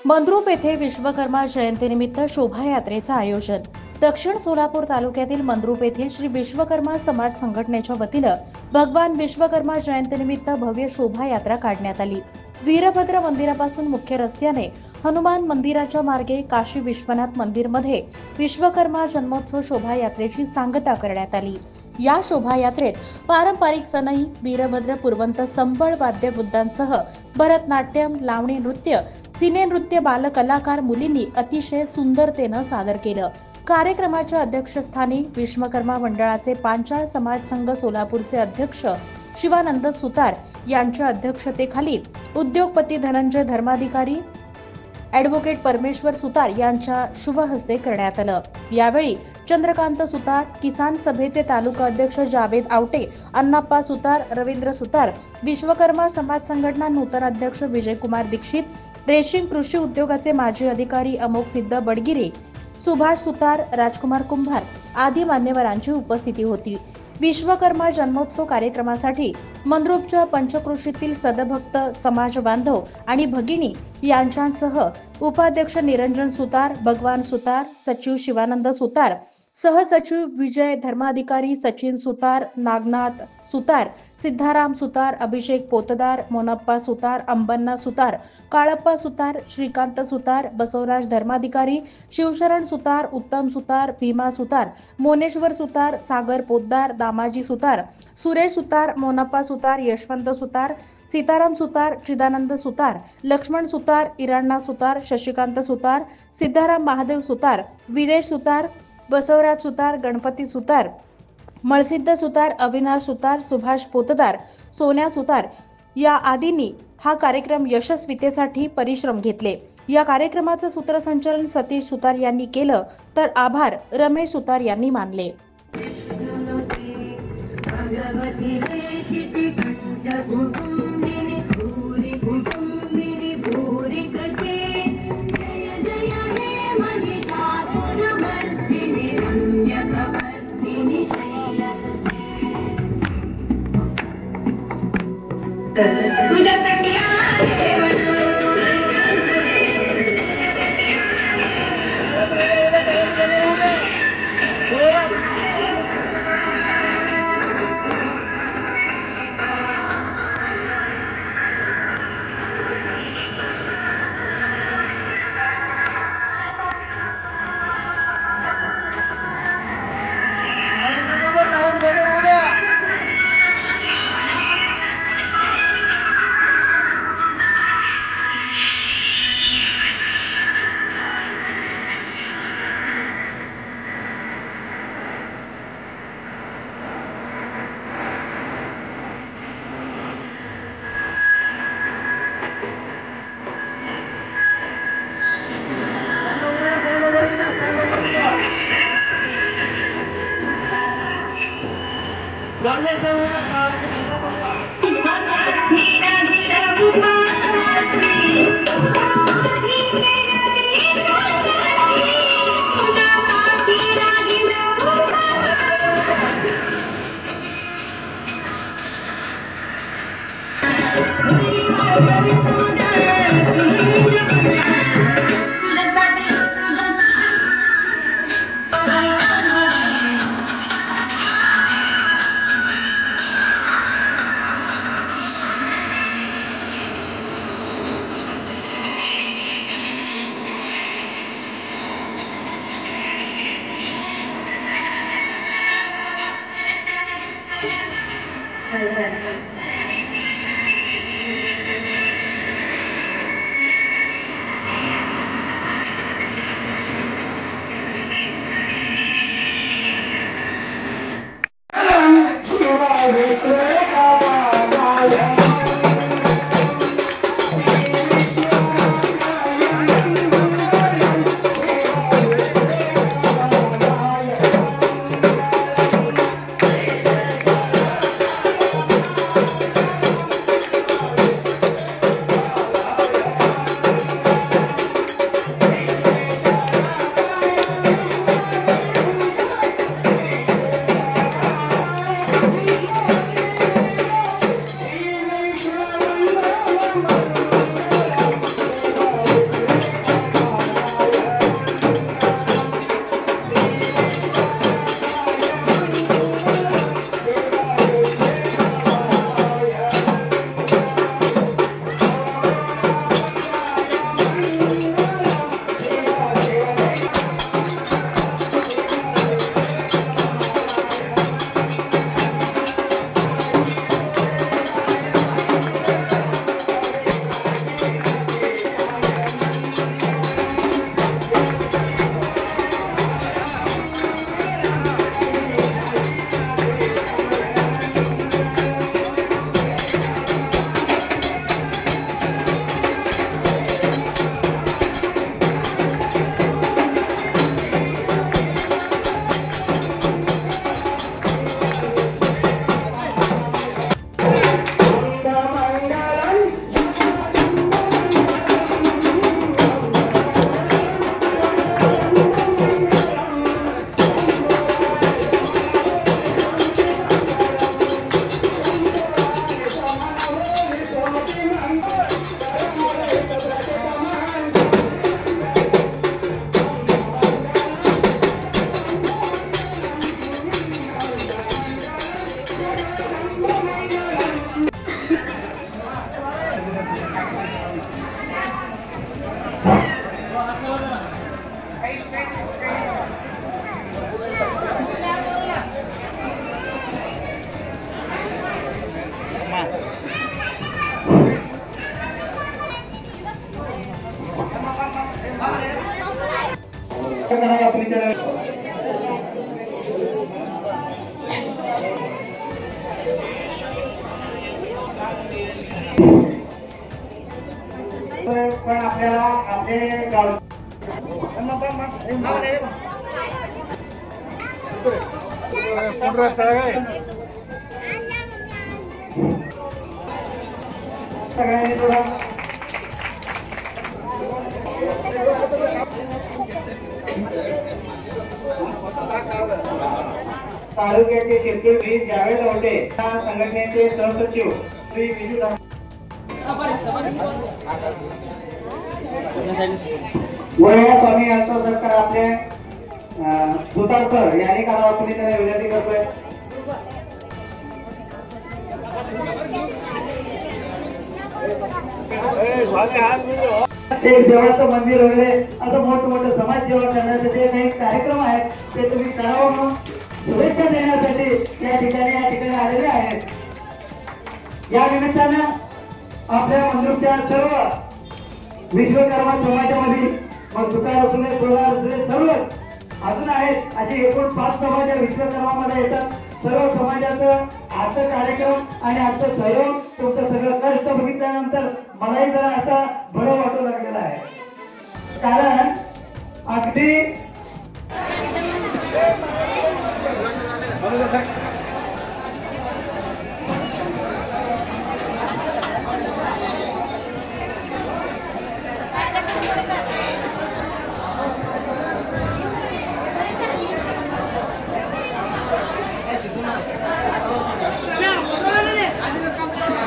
मंद्रुप येथे विश्वकर्मा जयंतीनिमित्त शोभायात्रेचं आयोजन। दक्षिण सोलापूर तालुक्यातील मंद्रुप येथील श्री विश्वकर्मा समाज संघटनेच्या वतीनं भगवान विश्वकर्मा जयंतीनिमित्त भव्य शोभायात्रा काढण्यात आली। वीरभद्र मंदिरापासून मुख्य रस्त्याने हनुमान मंदिराच्या मार्गे काशी विश्वनाथ मंदिरमध्ये विश्वकर्मा जन्मोत्सव शोभायात्रेची सांगता करण्यात आली। या शोभायात्रेत पारंपरिक सनई, वीरभद्र पुरवंत, संबळ वाद्यवृंदांसह भरतनाट्यम, लावणी नृत्य, सिने नृत्य बालकलाकार मुलींनी अतिशय सुंदरतेनं सादर केलं। कार्यक्रमाच्या अध्यक्षस्थानी विश्वकर्मा मंडळाचे पांचाळ समाज संघ सोलापूरचे अध्यक्ष शिवानंद सुतार यांच्या अध्यक्षतेखाली उद्योगपती धनंजय धर्माधिकारी, ॲडव्होकेट परमेश्वर सुतार यांच्या शुभ हस्ते करण्यात आलं। यावेळी चंद्रकांत सुतार, किसान सभेचे तालुका अध्यक्ष जावेद आवटे, अण्णाप्पा सुतार, रवींद्र सुतार, विश्वकर्मा समाज संघटना नूतन अध्यक्ष विजयकुमार दीक्षित, रेशीम कृषी उद्योगाचे माजी अधिकारी अमोक सिद्ध बडगिरे, सुभाष सुतार, राजकुमार कुंभार आदी मान्यवरांची उपस्थिती होती। विश्वकर्मा जन्मोत्सव कार्यक्रमासाठी मंद्रुपच्या पंचक्रोशीतील सदभक्त समाज बांधव आणि भगिनी यांच्यासह उपाध्यक्ष निरंजन सुतार, भगवान सुतार, सचिव शिवानंद सुतार, सहसचिव विजय धर्माधिकारी, सचिन सुतार, नागनाथ सुतार, सिद्धाराम सुतार, अभिषेक पोतदार, मोनप्पा सुतार, अंबन्ना सुतार, काळप्पा सुतार, श्रीकांत सुतार, बसवराज धर्माधिकारी, शिवशरण सुतार, उत्तम सुतार, भीमा सुतार, मोनेश्वर सुतार, सागर पोतदार, दामाजी सुतार, सुरेश सुतार, मोनप्पा सुतार, यशवंत सुतार, सीताराम सुतार, चिदानंद सुतार, लक्ष्मण सुतार, इराण्णा सुतार, शशिकांत सुतार, सिद्धाराम महादेव सुतार, विदेश सुतार, बसवराज सुतार, गणपती सुतार, मळसिद्ध सुतार, अविनाश सुतार, सुभाष पोतदार, सोन्या सुतार या आदींनी हा कार्यक्रम यशस्वीतेसाठी परिश्रम घेतले। या कार्यक्रमाचं सूत्रसंचालन सतीश सुतार यांनी केलं, तर आभार रमेश सुतार यांनी मानले। आपले गाव सगळ्यांनी थोडा तालुक्याचे शिरपूर श्री जावेद आवटे संघटनेचे सहसचिव श्री विजू गोया स्वामी यांचा सत्कार आपल्या सुतार सर यांनी करावा तुम्ही त्यांना विनंती करतोय. एक देवाचं मंदिर वगैरे असं मोठं समाज सेवा करण्याचे जे काही कार्यक्रम आहेत ते तुम्ही करावं म्हणून शुभेच्छा देण्यासाठी या ठिकाणी आलेले आहेत. या निमित्तानं आपल्या मंदिरच्या सर्व विश्वकर्मा समाजामध्ये मग सुतार असू दे सोनार असू दे सर्व अजून आहेत असे एकूण 5 समाज विश्वकर्मामध्ये येतात. सर्व समाजाचं आजचा कार्यक्रम आणि आजचं सहयोग तुमचं सगळं कष्ट बघितल्यानंतर मलाही जरा आता बरं वाटू लागलेलं आहे. कारण अगदी